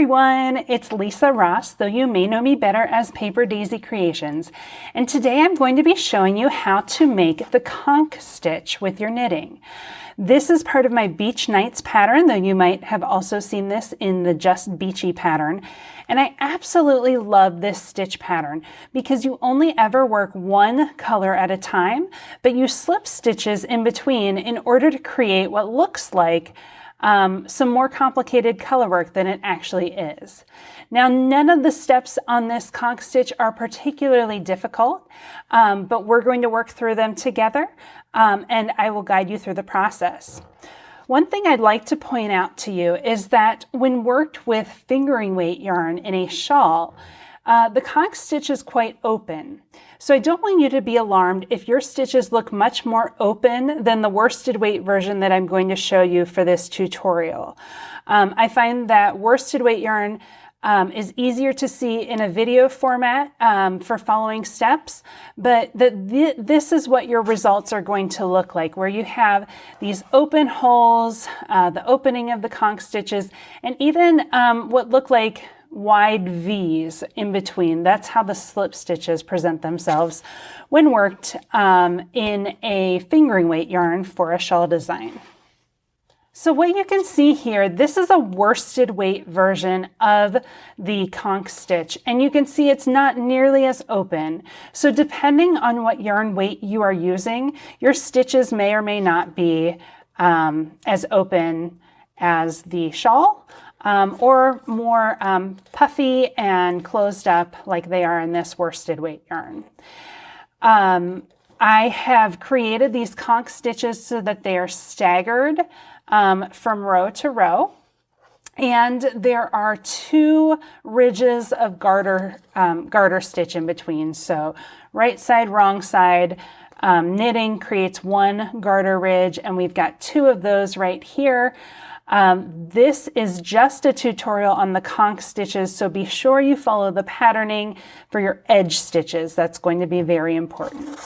everyone, it's Lisa Ross, though you may know me better as Paper Daisy Creations. And today I'm going to be showing you how to make the conch stitch with your knitting. This is part of my Beach Nights pattern, though you might have also seen this in the Just Beachy pattern. And I absolutely love this stitch pattern because you only ever work one color at a time, but you slip stitches in between in order to create what looks like some more complicated color work than it actually is. Now, none of the steps on this conch stitch are particularly difficult, but we're going to work through them together, and I will guide you through the process. One thing I'd like to point out to you is that when worked with fingering weight yarn in a shawl, the conch stitch is quite open. So I don't want you to be alarmed if your stitches look much more open than the worsted weight version that I'm going to show you for this tutorial. I find that worsted weight yarn is easier to see in a video format for following steps, but this is what your results are going to look like, where you have these open holes, the opening of the conch stitches, and even what look like wide V's in between. That's how the slip stitches present themselves when worked in a fingering weight yarn for a shawl design. So what you can see here, this is a worsted weight version of the conch stitch, and you can see it's not nearly as open. So depending on what yarn weight you are using, your stitches may or may not be as open as the shawl, or more puffy and closed up like they are in this worsted weight yarn. I have created these conch stitches so that they are staggered from row to row, and there are two ridges of garter stitch in between. So right side, wrong side, knitting creates one garter ridge, and we've got two of those right here. This is just a tutorial on the conch stitches, so be sure you follow the patterning for your edge stitches. That's going to be very important.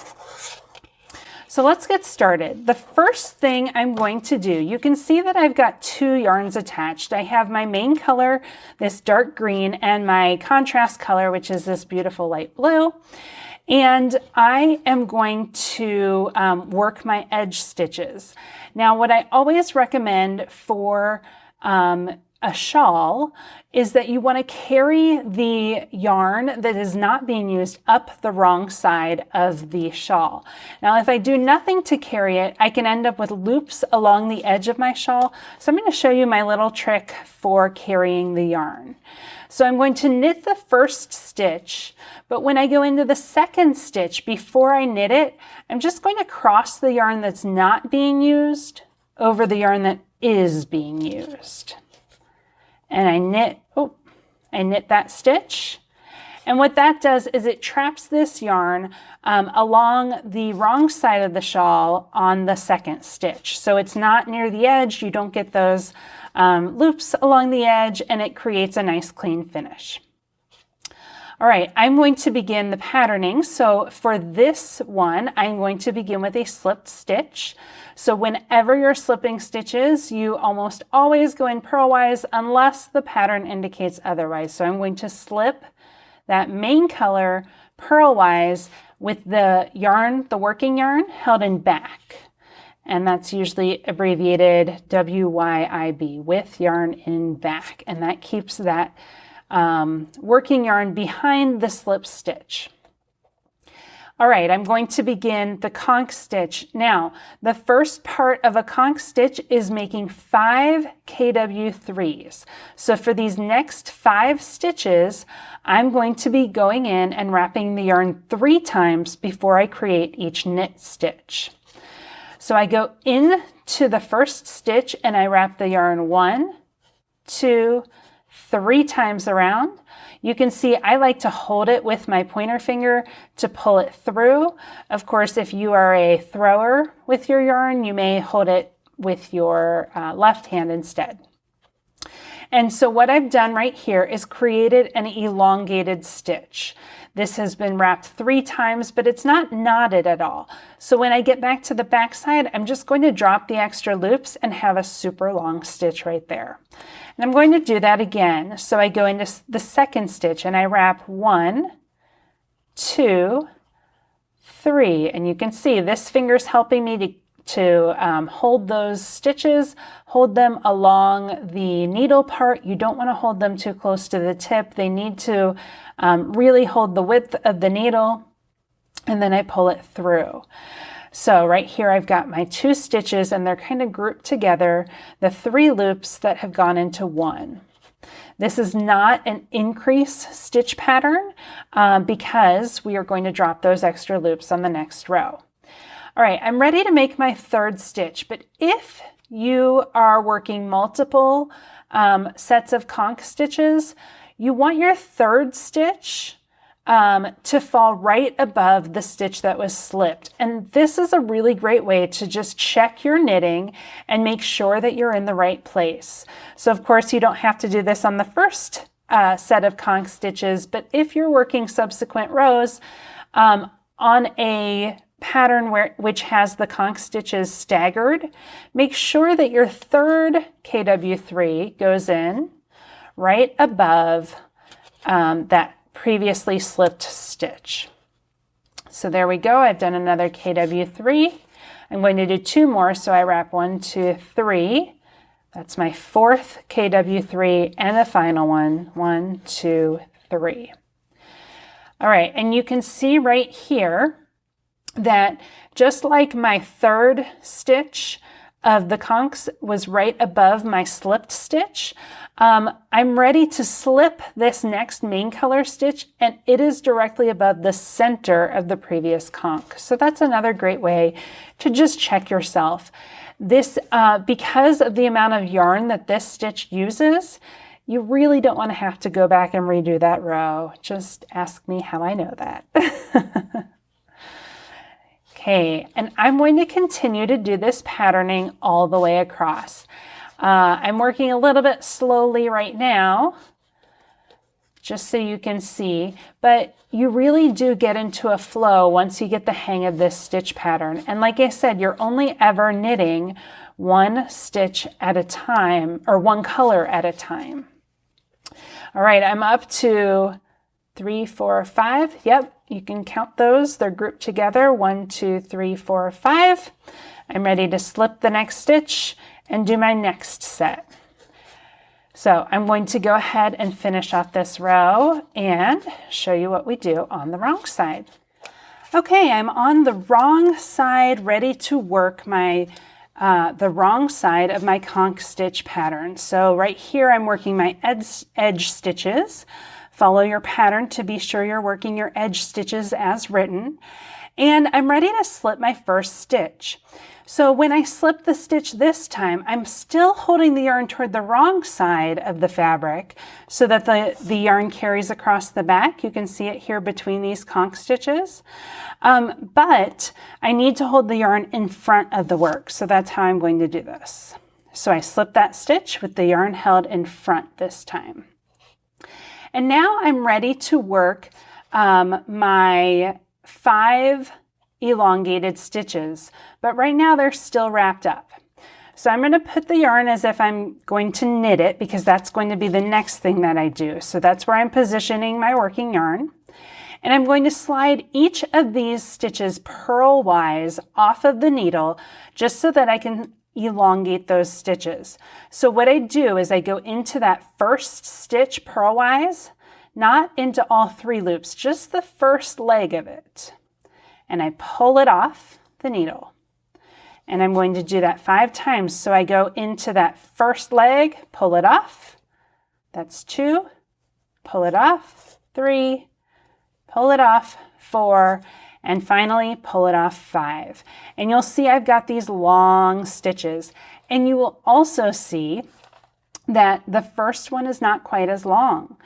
So let's get started. The first thing I'm going to do, you can see that I've got two yarns attached. I have my main color, this dark green, and my contrast color, which is this beautiful light blue. And I am going to work my edge stitches. Now, what I always recommend for a shawl is that you want to carry the yarn that is not being used up the wrong side of the shawl. Now, if I do nothing to carry it, I can end up with loops along the edge of my shawl. So I'm going to show you my little trick for carrying the yarn. So I'm going to knit the first stitch, but when I go into the second stitch, before I knit it, I'm just going to cross the yarn that's not being used over the yarn that is being used. And I knit that stitch. And what that does is it traps this yarn along the wrong side of the shawl on the second stitch. So it's not near the edge, you don't get those loops along the edge, and it creates a nice clean finish. All right, I'm going to begin the patterning. So for this one, I'm going to begin with a slipped stitch. So whenever you're slipping stitches, you almost always go in purlwise unless the pattern indicates otherwise. So I'm going to slip that main color purlwise with the yarn, the working yarn, held in back. And that's usually abbreviated WYIB, with yarn in back. And that keeps that working yarn behind the slip stitch. All right, I'm going to begin the conch stitch. Now, the first part of a conch stitch is making 5 KW3s. So for these next 5 stitches, I'm going to be going in and wrapping the yarn 3 times before I create each knit stitch. So I go into the first stitch and I wrap the yarn 1, 2, 3 times around. You can see I like to hold it with my pointer finger to pull it through. Of course, if you are a thrower with your yarn, you may hold it with your left hand instead. And so what I've done right here is created an elongated stitch. This has been wrapped 3 times, but it's not knotted at all. So when I get back to the back side, I'm just going to drop the extra loops and have a super long stitch right there. And I'm going to do that again. So I go into the second stitch and I wrap 1, 2, 3. And you can see this finger's helping me to hold those stitches, hold them along the needle part. You don't want to hold them too close to the tip. They need to really hold the width of the needle, and then I pull it through. So right here I've got my 2 stitches and they're kind of grouped together, the 3 loops that have gone into 1. This is not an increase stitch pattern because we are going to drop those extra loops on the next row. All right, I'm ready to make my 3rd stitch, but if you are working multiple sets of conch stitches, you want your 3rd stitch to fall right above the stitch that was slipped. And this is a really great way to just check your knitting and make sure that you're in the right place. So of course you don't have to do this on the first set of conch stitches, but if you're working subsequent rows on a pattern which has the conch stitches staggered, make sure that your 3rd KW3 goes in right above that previously slipped stitch. So there we go. I've done another KW3. I'm going to do 2 more, so I wrap 1, 2, 3. That's my 4th KW3 and the final one, 1, 2, 3. All right, and you can see right here that just like my 3rd stitch of the conchs was right above my slipped stitch, I'm ready to slip this next main color stitch, and it is directly above the center of the previous conch. So that's another great way to just check yourself. This, because of the amount of yarn that this stitch uses, you really don't want to have to go back and redo that row. Just ask me how I know that. Okay, and I'm going to continue to do this patterning all the way across. I'm working a little bit slowly right now, just so you can see, but you really do get into a flow once you get the hang of this stitch pattern. And like I said, you're only ever knitting 1 stitch at a time, or 1 color at a time. All right, I'm up to 3, 4, 5. Yep, you can count those. They're grouped together. 1, 2, 3, 4, 5. I'm ready to slip the next stitch and do my next set. So I'm going to go ahead and finish off this row and show you what we do on the wrong side. Okay, I'm on the wrong side, ready to work my the wrong side of my conch stitch pattern. So right here I'm working my edge stitches. Follow your pattern to be sure you're working your edge stitches as written. And I'm ready to slip my first stitch. So when I slip the stitch this time, I'm still holding the yarn toward the wrong side of the fabric so that the yarn carries across the back. You can see it here between these conch stitches. But I need to hold the yarn in front of the work. So that's how I'm going to do this. So I slip that stitch with the yarn held in front this time. And now I'm ready to work my 5 elongated stitches, but right now they're still wrapped up. So I'm going to put the yarn as if I'm going to knit it, because that's going to be the next thing that I do. So that's where I'm positioning my working yarn. And I'm going to slide each of these stitches purlwise off of the needle just so that I can elongate those stitches. So what I do is I go into that first stitch purlwise, not into all 3 loops, just the first leg of it. And I pull it off the needle. And I'm going to do that 5 times. So I go into that first leg, pull it off. That's 2, pull it off, 3, pull it off, 4, and finally pull it off 5. And you'll see I've got these long stitches. And you will also see that the first one is not quite as long.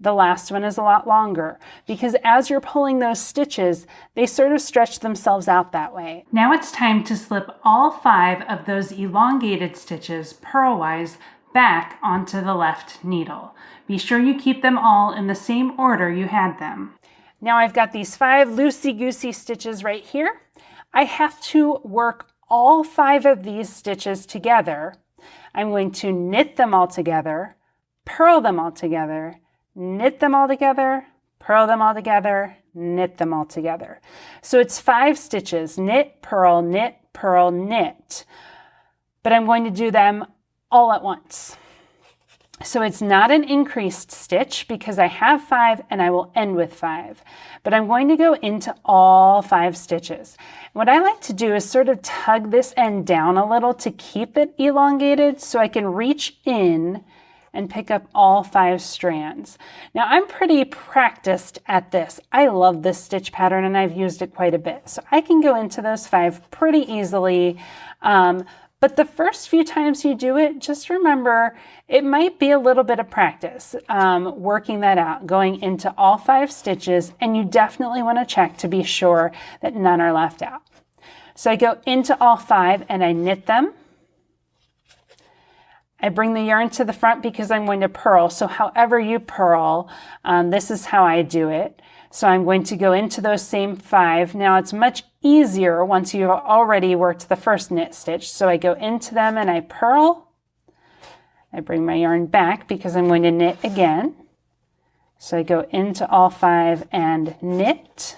The last one is a lot longer, because as you're pulling those stitches, they sort of stretch themselves out that way. Now it's time to slip all 5 of those elongated stitches purlwise back onto the left needle. Be sure you keep them all in the same order you had them. Now I've got these 5 loosey-goosey stitches right here. I have to work all 5 of these stitches together. I'm going to knit them all together, purl them all together, knit them all together, purl them all together, knit them all together. So it's 5 stitches, knit, purl, knit. But I'm going to do them all at once. So it's not an increased stitch because I have 5 and I will end with 5. But I'm going to go into all 5 stitches. What I like to do is sort of tug this end down a little to keep it elongated so I can reach in and pick up all 5 strands. Now I'm pretty practiced at this. I love this stitch pattern and I've used it quite a bit. So I can go into those 5 pretty easily. But the first few times you do it, just remember it might be a little bit of practice working that out, going into all 5 stitches, and you definitely want to check to be sure that none are left out. So I go into all 5 and I knit them. I bring the yarn to the front because I'm going to purl. So however you purl, this is how I do it. So I'm going to go into those same 5. Now it's much easier once you've already worked the first knit stitch. So I go into them and I purl. I bring my yarn back because I'm going to knit again. So I go into all 5 and knit.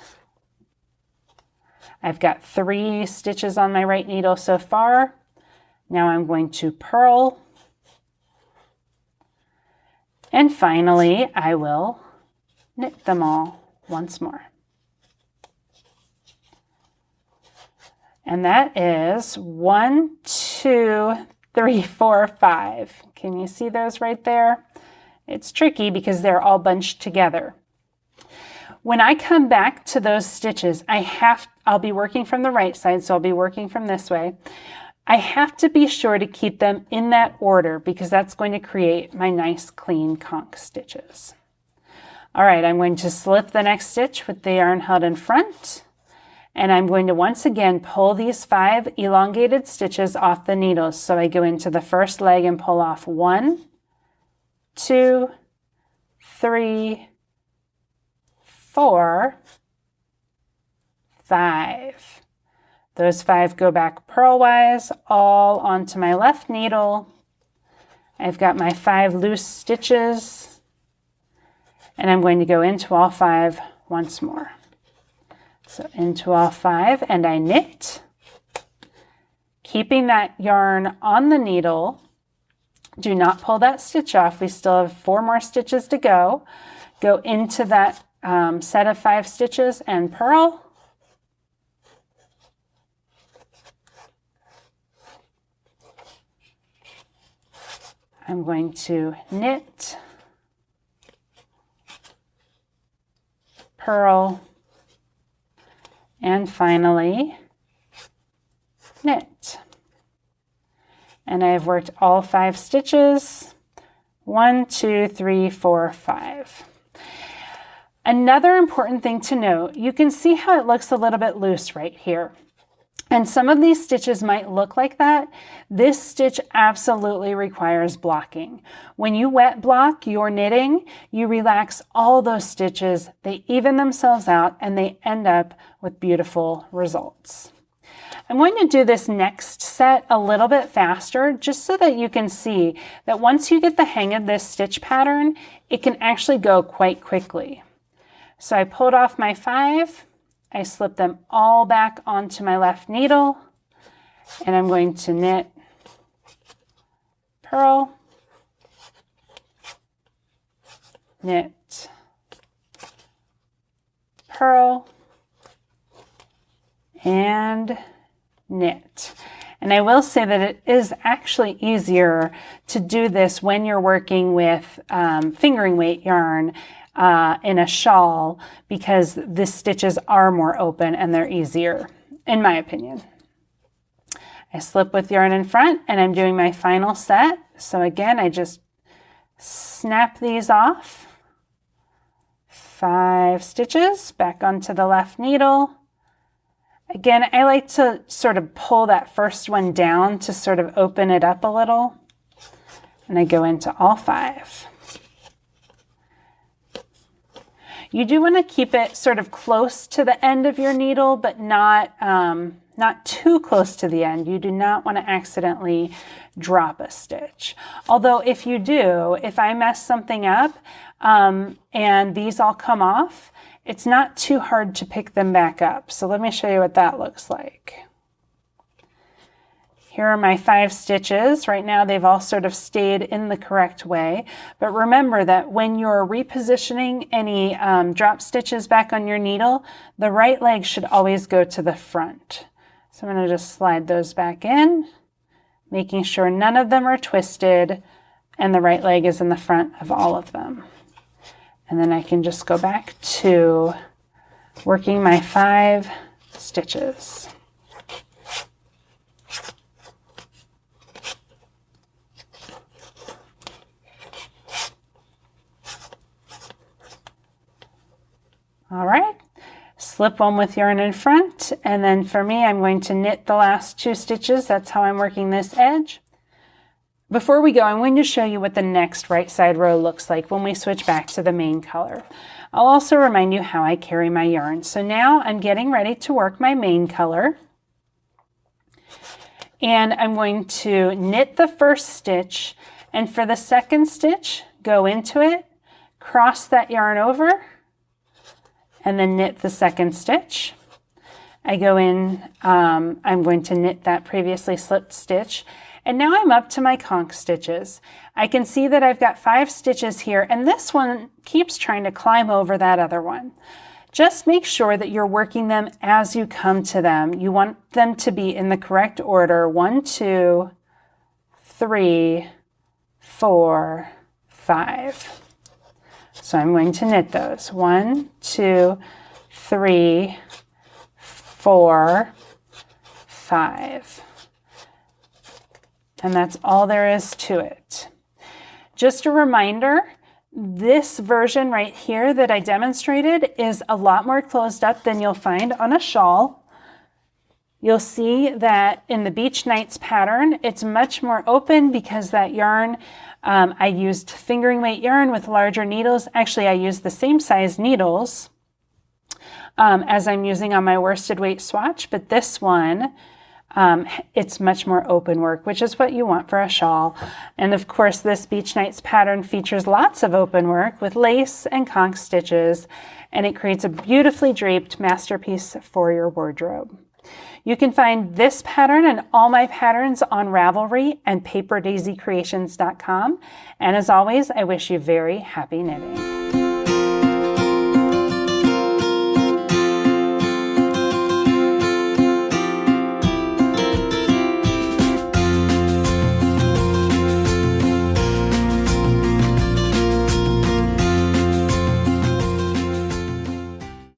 I've got 3 stitches on my right needle so far. Now I'm going to purl. And finally, I will knit them all once more. And that is 1, 2, 3, 4, 5. Can you see those right there? It's tricky because they're all bunched together. When I come back to those stitches, I'll be working from the right side, so I'll be working from this way. I have to be sure to keep them in that order because that's going to create my nice clean conch stitches. All right, I'm going to slip the next stitch with the yarn held in front, and I'm going to once again pull these 5 elongated stitches off the needles. So I go into the first leg and pull off 1, 2, 3, 4, 5. Those 5 go back purlwise all onto my left needle. I've got my 5 loose stitches, and I'm going to go into all 5 once more. So into all 5 and I knit, keeping that yarn on the needle. Do not pull that stitch off. We still have 4 more stitches to go. Go into that set of 5 stitches and purl. I'm going to knit, purl, and finally knit. And I've worked all 5 stitches. 1, 2, 3, 4, 5. Another important thing to note, you can see how it looks a little bit loose right here. And some of these stitches might look like that. This stitch absolutely requires blocking. When you wet block your knitting, you relax all those stitches, they even themselves out, and they end up with beautiful results. I'm going to do this next set a little bit faster just so that you can see that once you get the hang of this stitch pattern, it can actually go quite quickly. So I pulled off my 5. I slip them all back onto my left needle, and I'm going to knit, purl, knit, purl, and knit. And I will say that it is actually easier to do this when you're working with fingering weight yarn in a shawl because the stitches are more open and they're easier, in my opinion. I slip with yarn in front and I'm doing my final set. So again, I just snap these off. 5 stitches back onto the left needle. Again, I like to sort of pull that first one down to sort of open it up a little. and I go into all 5. You do want to keep it sort of close to the end of your needle, but not too close to the end. You do not want to accidentally drop a stitch. Although if you do, if I mess something up and these all come off, it's not too hard to pick them back up. So let me show you what that looks like. Here are my 5 stitches. Right now they've all sort of stayed in the correct way. But remember that when you're repositioning any drop stitches back on your needle, the right leg should always go to the front. So I'm going to just slide those back in, making sure none of them are twisted and the right leg is in the front of all of them. And then I can just go back to working my 5 stitches. All right, slip one with yarn in front, and then for me, I'm going to knit the last 2 stitches. That's how I'm working this edge. Before we go, I'm going to show you what the next right side row looks like when we switch back to the main color. I'll also remind you how I carry my yarn. So now I'm getting ready to work my main color. And I'm going to knit the first stitch, and for the second stitch, go into it, cross that yarn over, and then knit the second stitch. I go in, I'm going to knit that previously slipped stitch, and now I'm up to my conch stitches. I can see that I've got 5 stitches here, and this one keeps trying to climb over that other one. Just make sure that you're working them as you come to them. You want them to be in the correct order. 1, 2, 3, 4, 5. So I'm going to knit those. 1, 2, 3, 4, 5. And that's all there is to it. Just a reminder, this version right here that I demonstrated is a lot more closed up than you'll find on a shawl. You'll see that in the Beach Nights pattern, it's much more open because that yarn, I used fingering weight yarn with larger needles. Actually, I used the same size needles as I'm using on my worsted weight swatch, but this one, it's much more open work, which is what you want for a shawl. And of course, this Beach Nights pattern features lots of open work with lace and conch stitches, and it creates a beautifully draped masterpiece for your wardrobe. You can find this pattern and all my patterns on Ravelry and paperdaisycreations.com. And as always, I wish you very happy knitting.